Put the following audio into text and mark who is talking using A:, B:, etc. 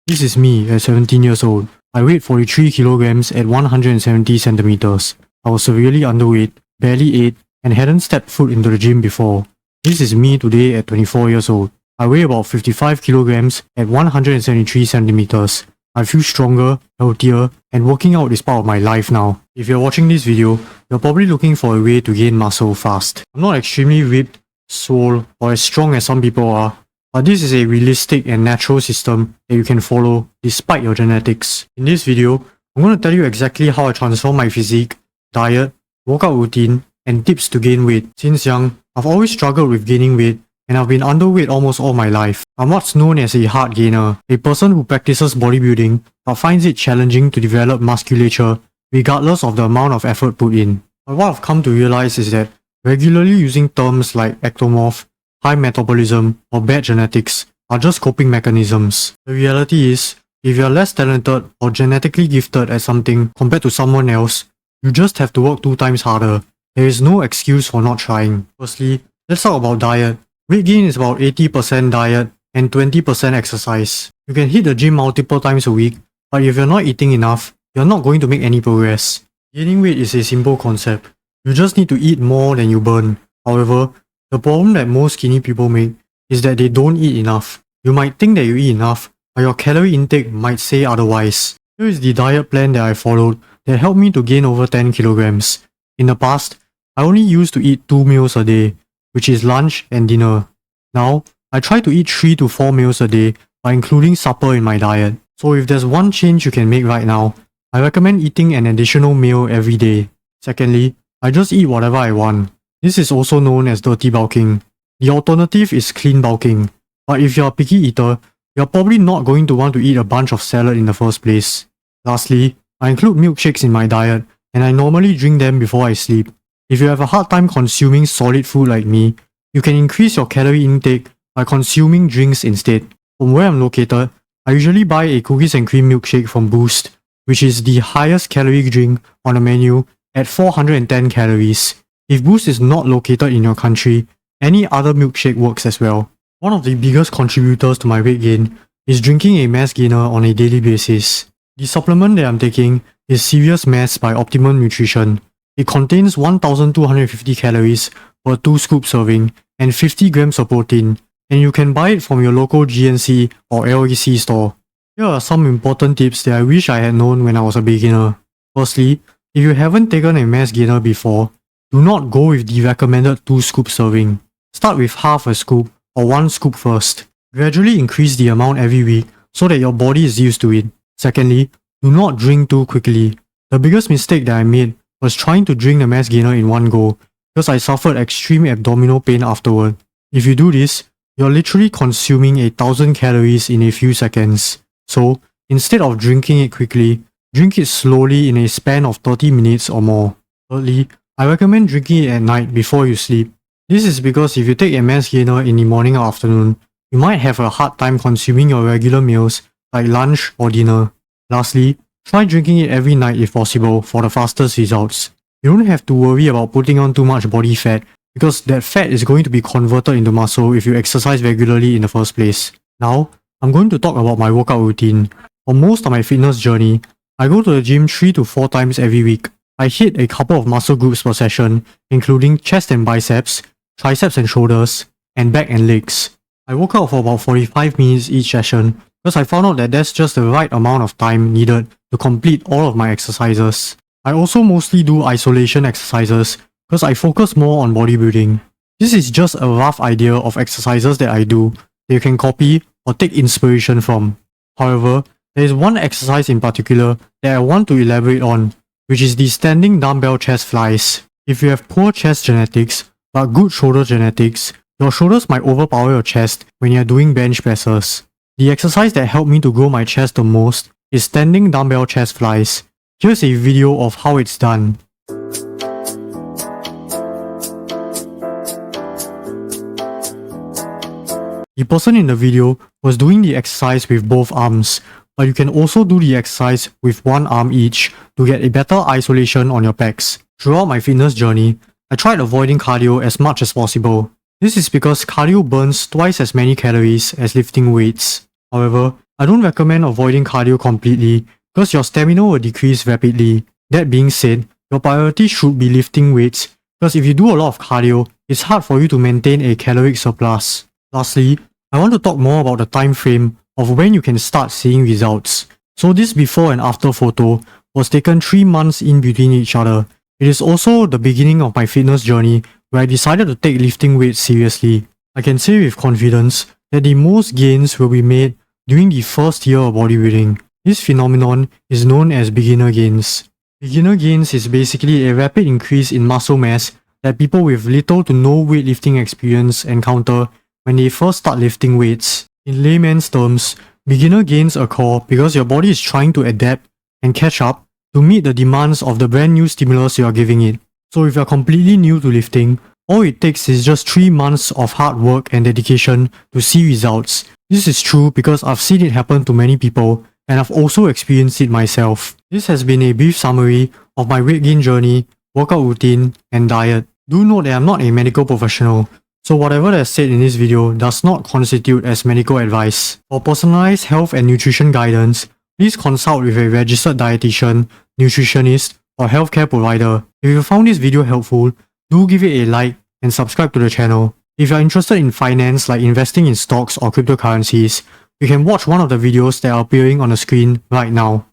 A: This is me at 17 years old. I weighed 43 kilograms at 170 centimeters. I was severely underweight, barely ate, and hadn't stepped foot into the gym before. This is me today at 24 years old. I weigh about 55 kilograms at 173 centimeters. I feel stronger, healthier, and working out is part of my life now. If you're watching this video, you're probably looking for a way to gain muscle fast. I'm not extremely ripped, swole, or as strong as some people are, but this is a realistic and natural system that you can follow despite your genetics. In this video, I'm going to tell you exactly how I transform my physique, diet, workout routine, and tips to gain weight. Since young, I've always struggled with gaining weight, and I've been underweight almost all my life. I'm what's known as a hard gainer, a person who practices bodybuilding but finds it challenging to develop musculature regardless of the amount of effort put in. But what I've come to realize is that regularly using terms like ectomorph, high metabolism, or bad genetics are just coping mechanisms. The reality is, if you're less talented or genetically gifted at something compared to someone else, you just have to work 2 times harder. There is no excuse for not trying. Firstly, let's talk about diet. Weight gain is about 80% diet and 20% exercise. You can hit the gym multiple times a week, but if you're not eating enough, you're not going to make any progress. Gaining weight is a simple concept. You just need to eat more than you burn. However, the problem that most skinny people make is that they don't eat enough. You might think that you eat enough, but your calorie intake might say otherwise. Here is the diet plan that I followed that helped me to gain over 10 kilograms. In the past, I only used to eat 2 meals a day, which is lunch and dinner. Now, I try to eat 3 to 4 meals a day by including supper in my diet. So if there's one change you can make right now, I recommend eating an additional meal every day. Secondly, I just eat whatever I want. This is also known as dirty bulking. The alternative is clean bulking. But if you're a picky eater, you're probably not going to want to eat a bunch of salad in the first place. Lastly, I include milkshakes in my diet, and I normally drink them before I sleep. If you have a hard time consuming solid food like me, you can increase your calorie intake by consuming drinks instead. From where I'm located, I usually buy a cookies and cream milkshake from Boost, which is the highest calorie drink on the menu at 410 calories. If Boost is not located in your country, any other milkshake works as well. One of the biggest contributors to my weight gain is drinking a mass gainer on a daily basis. The supplement that I'm taking is Serious Mass by Optimum Nutrition. It contains 1250 calories per 2 scoop serving and 50 grams of protein, and you can buy it from your local GNC or LEC store. Here are some important tips that I wish I had known when I was a beginner. Firstly, if you haven't taken a mass gainer before, do not go with the recommended 2 scoop serving. Start with half a scoop or 1 scoop first. Gradually increase the amount every week so that your body is used to it. Secondly, do not drink too quickly. The biggest mistake that I made was trying to drink the mass gainer in one go because I suffered extreme abdominal pain afterward. If you do this, you're literally consuming 1000 calories in a few seconds. So, instead of drinking it quickly, drink it slowly in a span of 30 minutes or more. Thirdly, I recommend drinking it at night before you sleep. This is because if you take a mass gainer in the morning or afternoon, you might have a hard time consuming your regular meals like lunch or dinner. Lastly, try drinking it every night if possible for the fastest results. You don't have to worry about putting on too much body fat because that fat is going to be converted into muscle if you exercise regularly in the first place. Now, I'm going to talk about my workout routine. For most of my fitness journey, I go to the gym 3 to 4 times every week. I hit a couple of muscle groups per session, including chest and biceps, triceps and shoulders, and back and legs. I work out for about 45 minutes each session because I found out that that's just the right amount of time needed to complete all of my exercises. I also mostly do isolation exercises because I focus more on bodybuilding. This is just a rough idea of exercises that I do that you can copy or take inspiration from. However, there is one exercise in particular that I want to elaborate on, which is the standing dumbbell chest flies. If you have poor chest genetics but good shoulder genetics, your shoulders might overpower your chest when you are doing bench presses. The exercise that helped me to grow my chest the most is standing dumbbell chest flies. Here's a video of how it's done. The person in the video was doing the exercise with both arms, but you can also do the exercise with one arm each to get a better isolation on your pecs. Throughout my fitness journey, I tried avoiding cardio as much as possible. This is because cardio burns twice as many calories as lifting weights. However, I don't recommend avoiding cardio completely because your stamina will decrease rapidly. That being said, your priority should be lifting weights because if you do a lot of cardio, it's hard for you to maintain a caloric surplus. Lastly, I want to talk more about the time frame of when you can start seeing results. So this before and after photo was taken 3 months in between each other. It is also the beginning of my fitness journey where I decided to take lifting weights seriously. I can say with confidence that the most gains will be made during the first year of bodybuilding. This phenomenon is known as beginner gains. Beginner gains is basically a rapid increase in muscle mass that people with little to no weightlifting experience encounter when they first start lifting weights. In layman's terms, beginner gains occur because your body is trying to adapt and catch up to meet the demands of the brand new stimulus you are giving it. So if you are completely new to lifting, all it takes is just 3 months of hard work and dedication to see results. This is true because I've seen it happen to many people and I've also experienced it myself. This has been a brief summary of my weight gain journey, workout routine, and diet. Do note that I'm not a medical professional, so whatever that's said in this video does not constitute as medical advice. For personalized health and nutrition guidance, please consult with a registered dietitian, nutritionist, or healthcare provider. If you found this video helpful, do give it a like and subscribe to the channel. If you are interested in finance like investing in stocks or cryptocurrencies, you can watch one of the videos that are appearing on the screen right now.